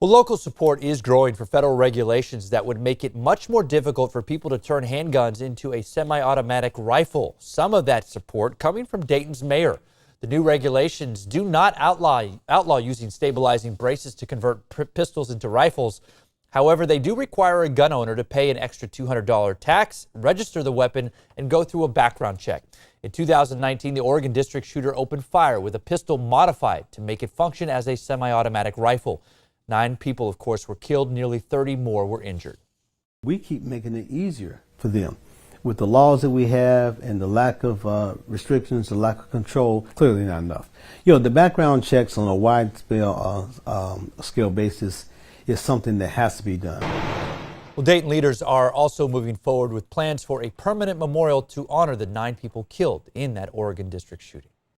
Well, local support is growing for federal regulations that would make it much more difficult for people to turn handguns into a semi-automatic rifle. Some of that support coming from Dayton's mayor. The new regulations do not outlaw using stabilizing braces to convert pistols into rifles. However, they do require a gun owner to pay an extra $200 tax, register the weapon, and go through a background check. In 2019, the Oregon district shooter opened fire with a pistol modified to make it function as a semi-automatic rifle. 9 people, of course, were killed. Nearly 30 more were injured. We keep making it easier for them. With the laws that we have and the lack of restrictions, the lack of control, clearly not enough. You know, the background checks on a wide scale basis is something that has to be done. Well, Dayton leaders are also moving forward with plans for a permanent memorial to honor the 9 people killed in that Oregon district shooting.